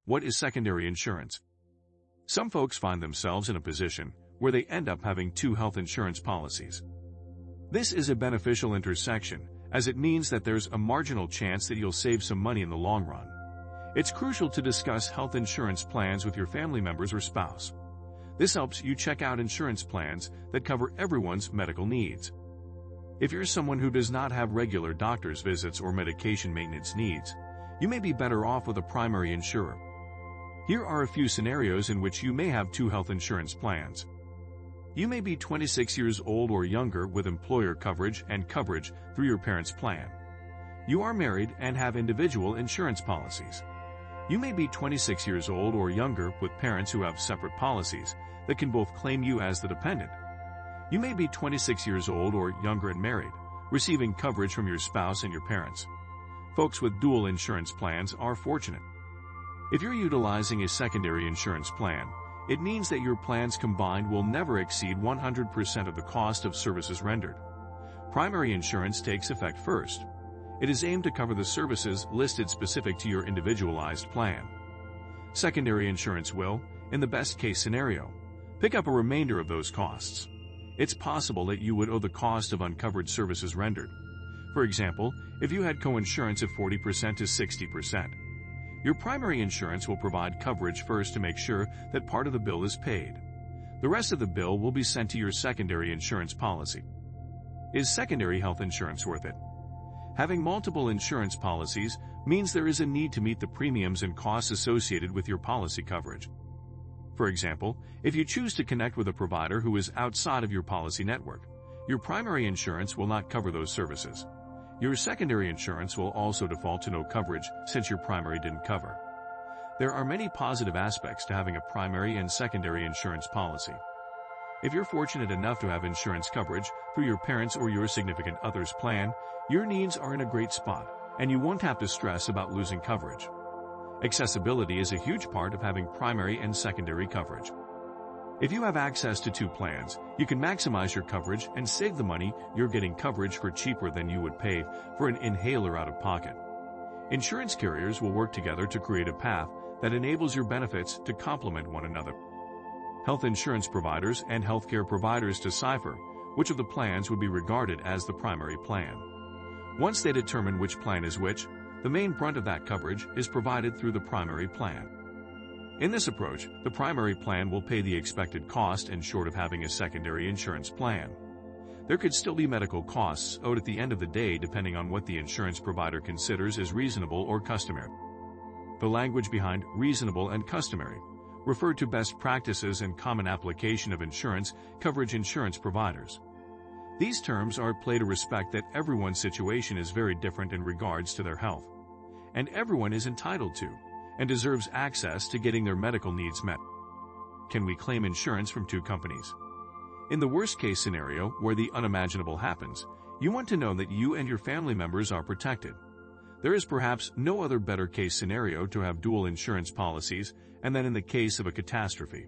What is secondary insurance? Some folks find themselves in a position where they end up having two health insurance policies. This is a beneficial intersection, as it means that there's a marginal chance that you'll save some money in the long run. It's crucial to discuss health insurance plans with your family members or spouse. This helps you check out insurance plans that cover everyone's medical needs. If you're someone who does not have regular doctor's visits or medication maintenance needs, you may be better off with a primary insurer. Here are a few scenarios in which you may have two health insurance plans. You may be 26 years old or younger with employer coverage and coverage through your parents' plan. You are married and have individual insurance policies. You may be 26 years old or younger with parents who have separate policies that can both claim you as the dependent. You may be 26 years old or younger and married, receiving coverage from your spouse and your parents. Folks with dual insurance plans are fortunate. If you're utilizing a secondary insurance plan, it means that your plans combined will never exceed 100% of the cost of services rendered. Primary insurance takes effect first. It is aimed to cover the services listed specific to your individualized plan. Secondary insurance will, in the best-case scenario, pick up a remainder of those costs. It's possible that you would owe the cost of uncovered services rendered. For example, if you had coinsurance of 40% to 60%. Your primary insurance will provide coverage first to make sure that part of the bill is paid. The rest of the bill will be sent to your secondary insurance policy. Is secondary health insurance worth it? Having multiple insurance policies means there is a need to meet the premiums and costs associated with your policy coverage. For example, if you choose to connect with a provider who is outside of your policy network, your primary insurance will not cover those services. Your secondary insurance will also default to no coverage since your primary didn't cover. There are many positive aspects to having a primary and secondary insurance policy. If you're fortunate enough to have insurance coverage through your parents' or your significant other's plan, your needs are in a great spot, and you won't have to stress about losing coverage. Accessibility is a huge part of having primary and secondary coverage. If you have access to two plans, you can maximize your coverage and save the money you're getting coverage for cheaper than you would pay for an inhaler out of pocket. Insurance carriers will work together to create a path that enables your benefits to complement one another. Health insurance providers and healthcare providers decipher which of the plans would be regarded as the primary plan. Once they determine which plan is which, the main brunt of that coverage is provided through the primary plan. In this approach, the primary plan will pay the expected cost and short of having a secondary insurance plan. There could still be medical costs owed at the end of the day depending on what the insurance provider considers as reasonable or customary. The language behind reasonable and customary refer to best practices and common application of insurance coverage insurance providers. These terms are played to respect that everyone's situation is very different in regards to their health, and everyone is entitled to and deserves access to getting their medical needs met. Can we claim insurance from two companies? In the worst-case scenario, where the unimaginable happens, you want to know that you and your family members are protected. There is perhaps no other better case scenario to have dual insurance policies, and then in the case of a catastrophe.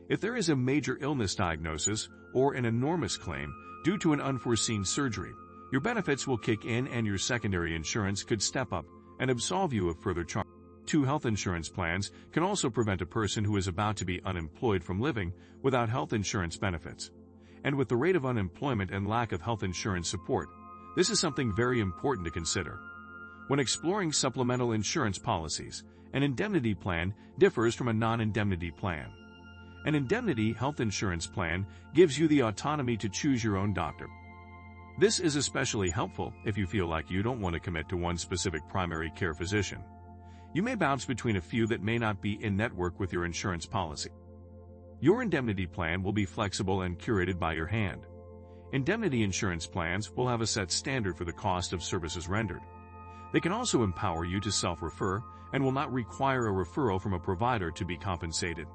If there is a major illness diagnosis or an enormous claim due to an unforeseen surgery, your benefits will kick in and your secondary insurance could step up and absolve you of further charges. Two health insurance plans can also prevent a person who is about to be unemployed from living without health insurance benefits. And with the rate of unemployment and lack of health insurance support, this is something very important to consider. When exploring supplemental insurance policies, an indemnity plan differs from a non-indemnity plan. An indemnity health insurance plan gives you the autonomy to choose your own doctor. This is especially helpful if you feel like you don't want to commit to one specific primary care physician. You may bounce between a few that may not be in network with your insurance policy. Your indemnity plan will be flexible and curated by your hand. Indemnity insurance plans will have a set standard for the cost of services rendered. They can also empower you to self-refer and will not require a referral from a provider to be compensated.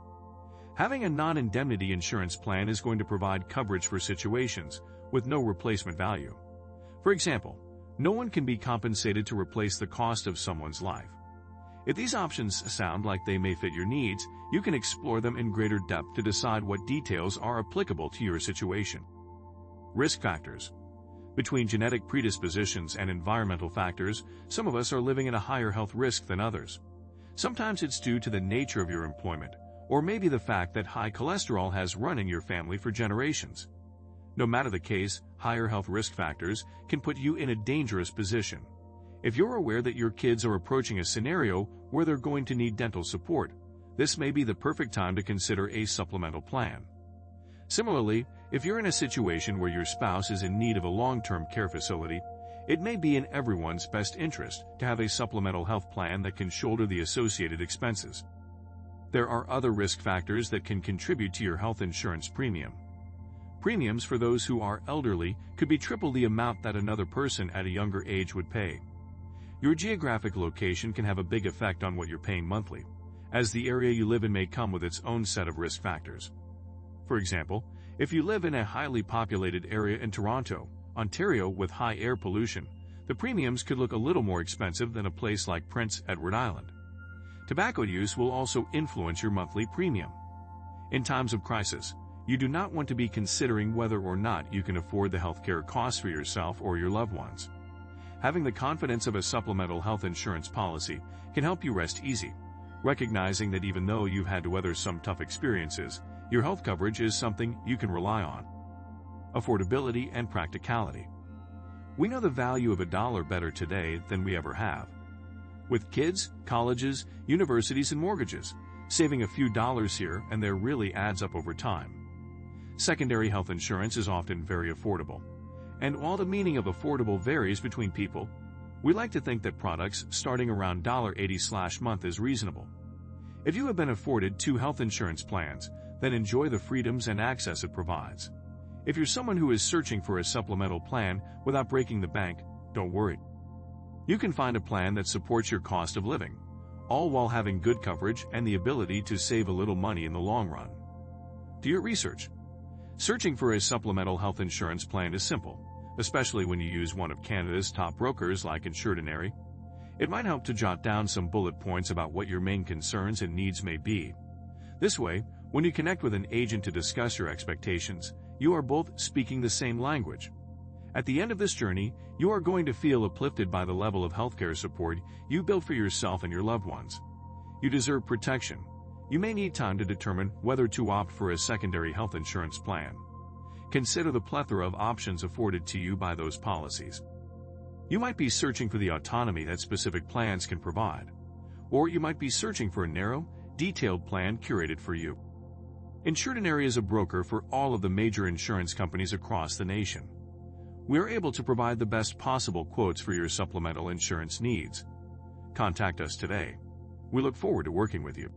Having a non-indemnity insurance plan is going to provide coverage for situations with no replacement value. For example, no one can be compensated to replace the cost of someone's life. If these options sound like they may fit your needs, you can explore them in greater depth to decide what details are applicable to your situation. Risk factors. Between genetic predispositions and environmental factors, some of us are living in a higher health risk than others. Sometimes it's due to the nature of your employment, or maybe the fact that high cholesterol has run in your family for generations. No matter the case, higher health risk factors can put you in a dangerous position. If you're aware that your kids are approaching a scenario where they're going to need dental support, this may be the perfect time to consider a supplemental plan. Similarly, if you're in a situation where your spouse is in need of a long-term care facility, it may be in everyone's best interest to have a supplemental health plan that can shoulder the associated expenses. There are other risk factors that can contribute to your health insurance premium. Premiums for those who are elderly could be triple the amount that another person at a younger age would pay. Your geographic location can have a big effect on what you're paying monthly, as the area you live in may come with its own set of risk factors. For example, if you live in a highly populated area in Toronto, Ontario with high air pollution, the premiums could look a little more expensive than a place like Prince Edward Island. Tobacco use will also influence your monthly premium. In times of crisis, you do not want to be considering whether or not you can afford the healthcare costs for yourself or your loved ones. Having the confidence of a supplemental health insurance policy can help you rest easy, recognizing that even though you've had to weather some tough experiences, your health coverage is something you can rely on. Affordability and practicality. We know the value of a dollar better today than we ever have. With kids, colleges, universities, and mortgages, saving a few dollars here and there really adds up over time. Secondary health insurance is often very affordable. And while the meaning of affordable varies between people, we like to think that products starting around $80/month is reasonable. If you have been afforded 2 health insurance plans, then enjoy the freedoms and access it provides. If you're someone who is searching for a supplemental plan without breaking the bank, don't worry. You can find a plan that supports your cost of living, all while having good coverage and the ability to save a little money in the long run. Do your research. Searching for a supplemental health insurance plan is simple, especially when you use one of Canada's top brokers like Insurdinary. It might help to jot down some bullet points about what your main concerns and needs may be. This way, when you connect with an agent to discuss your expectations, you are both speaking the same language. At the end of this journey, you are going to feel uplifted by the level of healthcare support you built for yourself and your loved ones. You deserve protection. You may need time to determine whether to opt for a secondary health insurance plan. Consider the plethora of options afforded to you by those policies. You might be searching for the autonomy that specific plans can provide, or you might be searching for a narrow, detailed plan curated for you. Insurdinary is a broker for all of the major insurance companies across the nation. We are able to provide the best possible quotes for your supplemental insurance needs. Contact us today. We look forward to working with you.